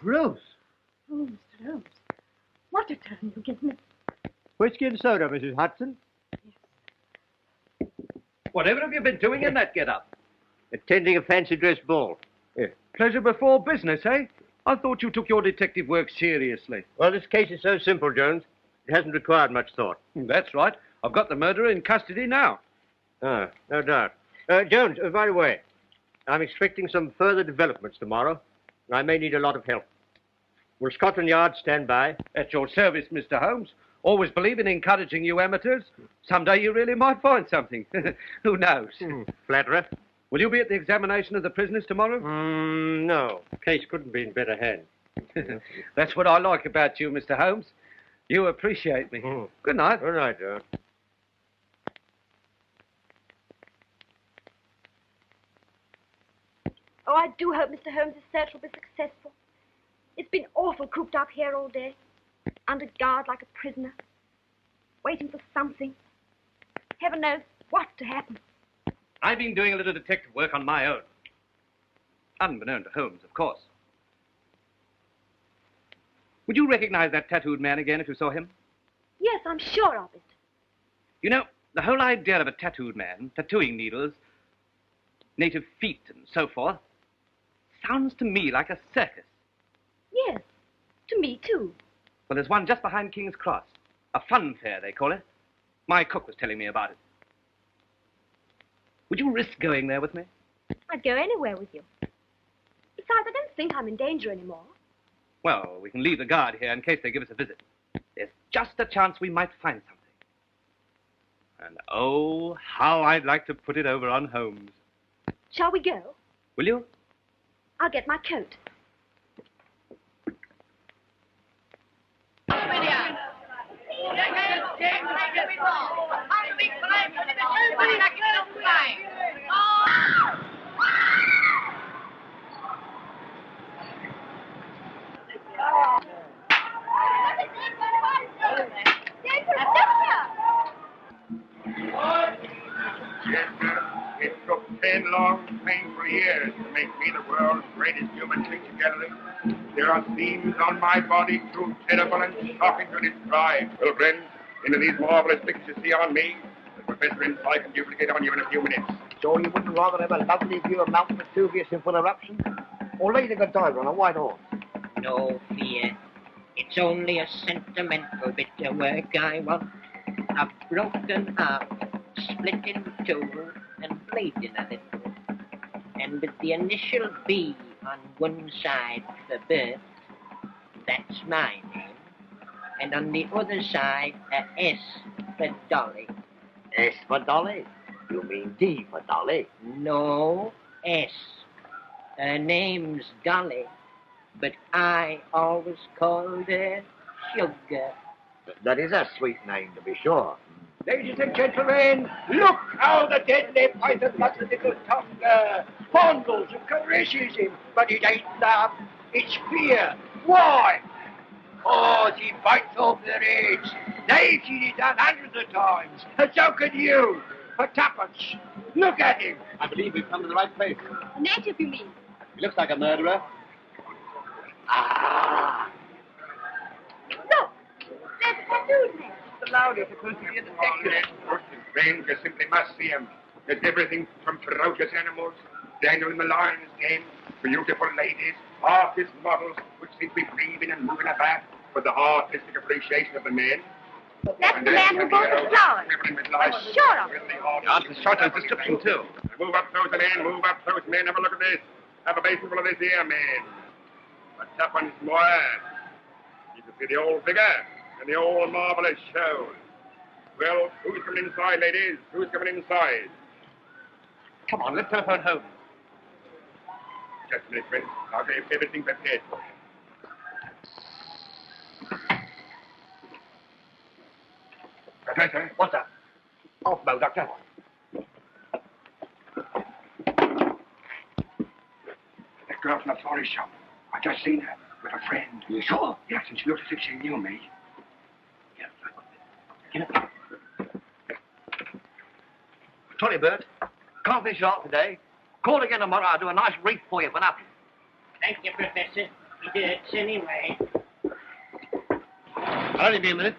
Truth. Oh, Mr. Holmes, what a turn you give me. Whiskey and soda, Mrs. Hudson. Whatever have you been doing in that get-up? Attending a fancy dress ball. Pleasure before business, eh? I thought you took your detective work seriously. Well, this case is so simple, Jones. It hasn't required much thought. That's right. I've got the murderer in custody now. Ah, no doubt. Jones, by the way, I'm expecting some further developments tomorrow. I may need a lot of help. Will Scotland Yard stand by? At your service, Mr. Holmes. Always believe in encouraging you amateurs. Someday you really might find something. Who knows? Flatterer. Will you be at the examination of the prisoners tomorrow? No. Case couldn't be in better hands. That's what I like about you, Mr. Holmes. You appreciate me. Good night. Good night, Jones. Oh, I do hope Mr. Holmes' search will be successful. It's been awful cooped up here all day, under guard like a prisoner, waiting for something. Heaven knows what's to happen. I've been doing a little detective work on my own. Unbeknown to Holmes, of course. Would you recognize that tattooed man again if you saw him? Yes, I'm sure of it. You know, the whole idea of a tattooed man, tattooing needles, native feet and so forth, sounds to me like a circus. Yes, to me too. Well, there's one just behind King's Cross. A fun fair, they call it. My cook was telling me about it. Would you risk going there with me? I'd go anywhere with you. Besides, I don't think I'm in danger anymore. Well, we can leave the guard here in case they give us a visit. There's just a chance we might find something. And oh, how I'd like to put it over on Holmes. Shall we go? Will you? I'll get my coat. Yes, sir. It took 10 long, painful years to make me the world's greatest human creature, gentlemen. There are seams on my body too terrible and shocking to describe. Well, friends, into these marvelous pictures you see on me, the Professor inside can duplicate on you in a few minutes. So you wouldn't rather have a lovely view of Mount Vesuvius in full eruption? Or lay the Godiva on a white horse? No fear. It's only a sentimental bit of work I want. A broken heart, split in two, and bleeding a little. And with the initial B on one side for birth, that's my name. And on the other side, a S for Dolly. S for Dolly? You mean D for Dolly? No, S. Her name's Dolly, but I always called her Sugar. That is a sweet name, to be sure. Ladies and gentlemen, look how the deadly python got the little tongue fondles and caresses him. But it ain't love, it's fear. Why? Oh, he bites off their heads. They've seen it done hundreds of times, and so can you. For tuppence. Look at him. I believe we've come to the right place. A native, you mean? He looks like a murderer. Ah! Look! There's a tattooed man. The louder supposed to be a detective. Friends, you simply must see him. There's everything from ferocious animals, Daniel in the lion's den, beautiful ladies, artist models, which seem to be breathing and moving about with the artistic appreciation of the men. That's the man who bought the flowers. Sure of it. Artist short his description, too. Move up close, men. Move up close, men. Have a look at this. Have a basin full of this here, man. What's up once more? You can see the old figure and the old marvelous show. Well, who's coming inside, ladies? Who's coming inside? Come on, let's telephone home. Just a minute, friends. I'll get everything prepared for you. Professor? What's that? Off, Bo, Doctor. girl from the florist shop. I just seen her with a friend. You sure? Yes, and she looked as if she knew me. Get up. Sorry, Bert. Can't finish it off today. Call again tomorrow. I'll do a nice wreath for you for nothing. Thank you, Professor. He did it anyway. I'll only be a minute.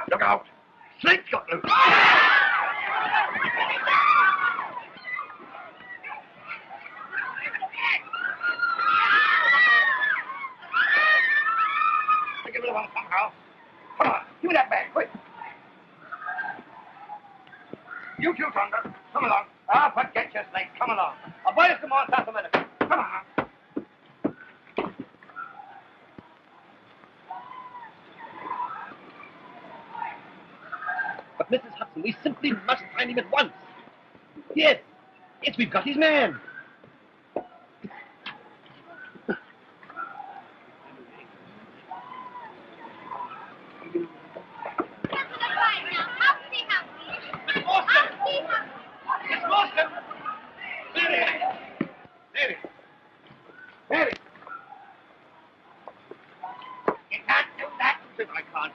Look out! Snake's got loose! Give me the one somehow. Come on, give me that bag, quick. You too, Tonga. Come along. Ah, forget your snake. Come along. I'll buy you some more South America. Come on. But Mrs. Hudson, we simply must find him at once. Yes, we've got his man. Mary! You can't do that. I can't.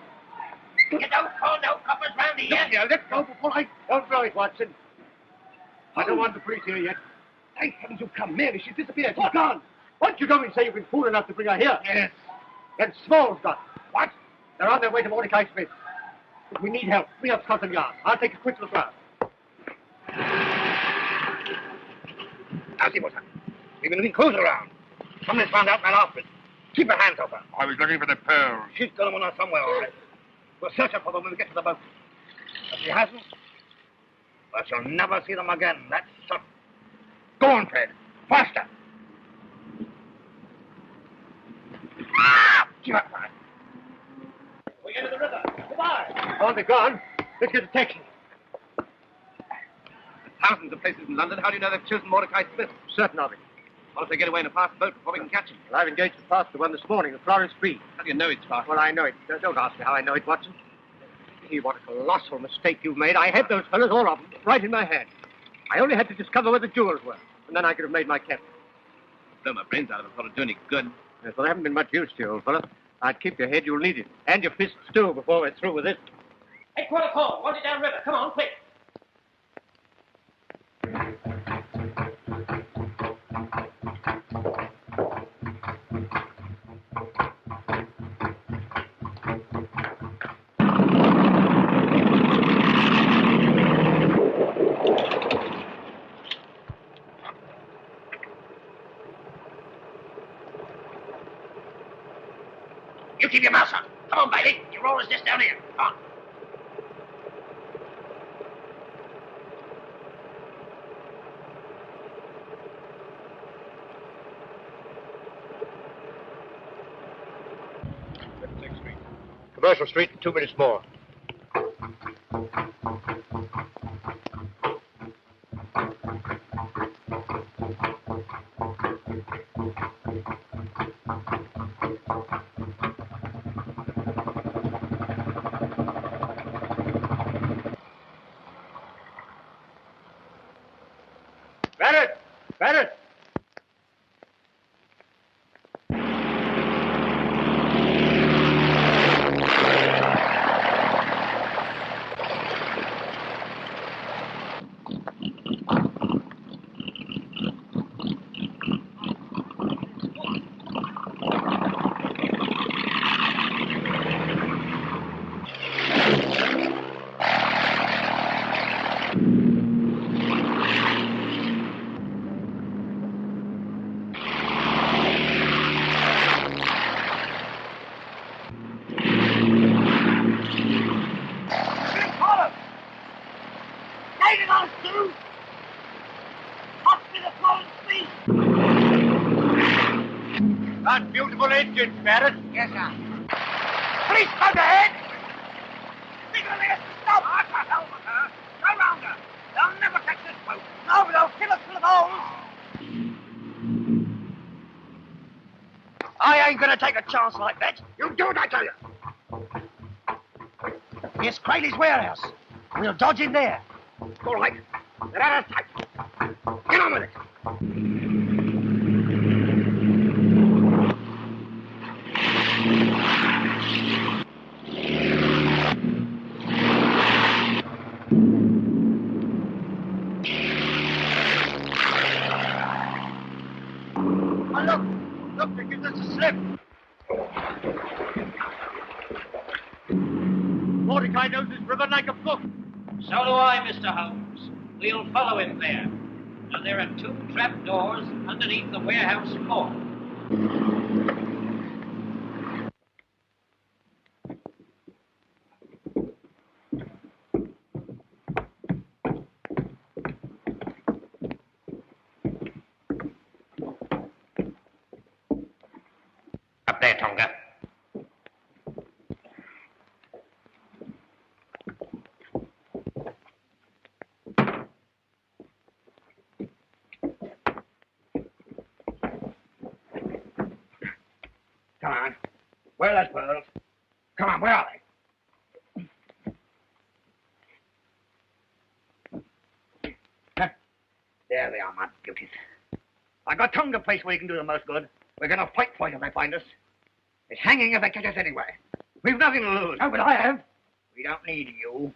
You don't call no coppers round here. Look here, let's go before I... Don't blow it, Watson. I don't want the police here yet. Thank heavens you've come. Mary, she's disappeared. She's gone. Why don't you go and say you've been fool enough to bring her here? Yes. Then Small's got her. What? They're on their way to Mordecai Smith. If we need help, bring up Scotland Yard. I'll take a quick look round. Now see what's happened. We've been looking close around. Someone's found out and after it. Keep your hands off her. I was looking for the pearls. She's got them on her somewhere, all right. We'll search her for them when we get to the boat. If she hasn't, well, she'll never see them again. That's certain. Go on, Fred. Faster. Give up, man. We're going to the river. Goodbye. On the gone. Let's get a taxi. Thousands of places in London. How do you know they've chosen Mordecai Smith? Certain of it. What if they get away in a fast boat before we can catch him? Well, I've engaged to pass the one this morning, the Florence Free. How do you know it's fast? Well, I know it. Don't ask me how I know it, Watson. See what a colossal mistake you've made. I had those fellows, all of them, right in my hand. I only had to discover where the jewels were, and then I could have made my capture. Blow my brains out of it before it do any good. Yes, well, they haven't been much use to you, old fellow. I'd keep your head, you'll need it. And your fists, too, before we're through with this. Hey, quarter call. Want it down river. Come on, quick. You keep your mouth shut. Come on, baby. Your roll is just down here. Come on. Commercial Street in 2 minutes more. Barrett! Barrett! That beautiful engine, Barrett. Yes, sir. Police, come ahead! Big on there. Stop. Ah, to hell with her. Go round her. They'll never catch this boat. No, but they'll kill us to the bones. I ain't gonna take a chance like that. You do it, I tell you. Here's Crayley's warehouse. We'll dodge in there. All right. They're out of sight. Get on with it. Oh, look, they give us a slip. Mordecai knows this river like a book. So do I, Mr. Holmes. We'll follow him there. Now, there are 2 trap doors underneath the warehouse floor. Up there, Tonga. Come on. Where are those pearls? Come on, where are they? Huh? There they are, my beauties. I got Tonga place where you can do the most good. We're going to fight for you if they find us. It's hanging if they catch us anyway. We've nothing to lose. Oh, but I have. We don't need you.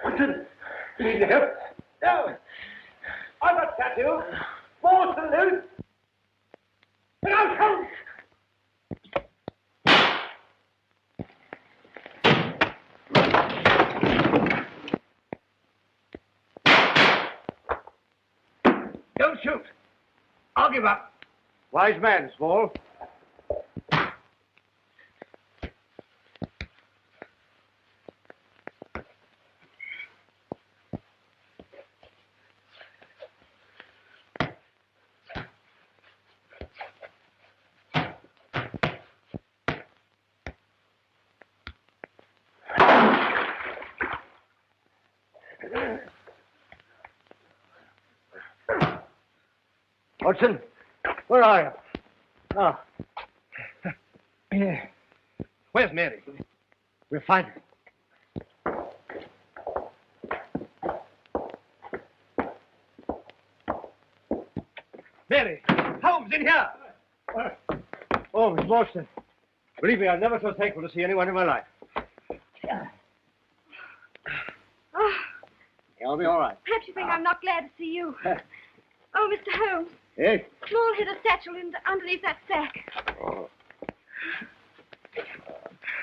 Watson, you need help? No. I got tattoo. More salute. And I'll come. Don't shoot. I'll give up. Wise man, Small. Watson, where are you? Ah. Yeah. Where's Mary? We'll find her. Mary! Holmes, in here! Oh, Miss Morstan. Believe me, I'm never so thankful to see anyone in my life. Oh, I'll be all right. perhaps you think I'm not glad to see you. Oh, Mr. Holmes. Yes? Small hid a satchel underneath that sack. Oh.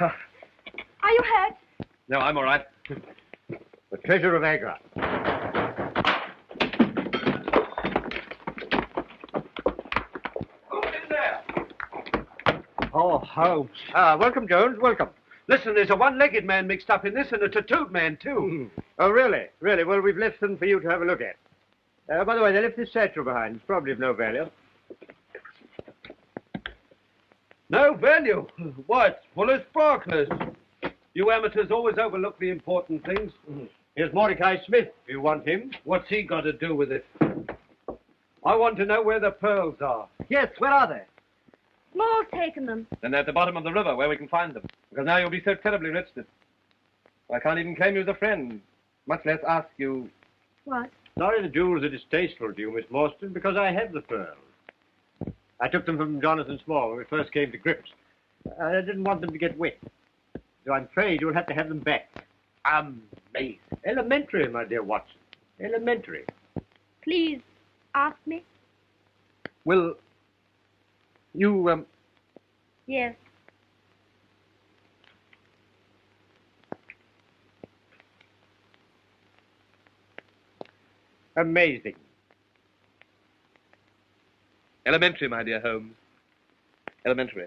Are you hurt? No, I'm all right. The treasure of Agra. Who's in there? Oh, Holmes. Welcome, Jones. Welcome. Listen, there's a one-legged man mixed up in this and a tattooed man, too. Oh, really? Really? Well, we've left them for you to have a look at. By the way, they left this satchel behind. It's probably of no value. No value. Why, it's full of sparklers. You amateurs always overlook the important things. Here's Mordecai Smith, if you want him. What's he got to do with it? I want to know where the pearls are. Yes, where are they? Small's taken them. Then they're at the bottom of the river where we can find them. Because now you'll be so terribly rich that I can't even claim you as a friend, much less ask you. What? Sorry the jewels are distasteful to you, Miss Morstan, because I have the pearls. I took them from Jonathan Small when we first came to grips. I didn't want them to get wet. So I'm afraid you'll have to have them back. Amazing. Elementary, my dear Watson. Elementary. Please, ask me. Will you, Yes. Amazing. Elementary, my dear Holmes. Elementary.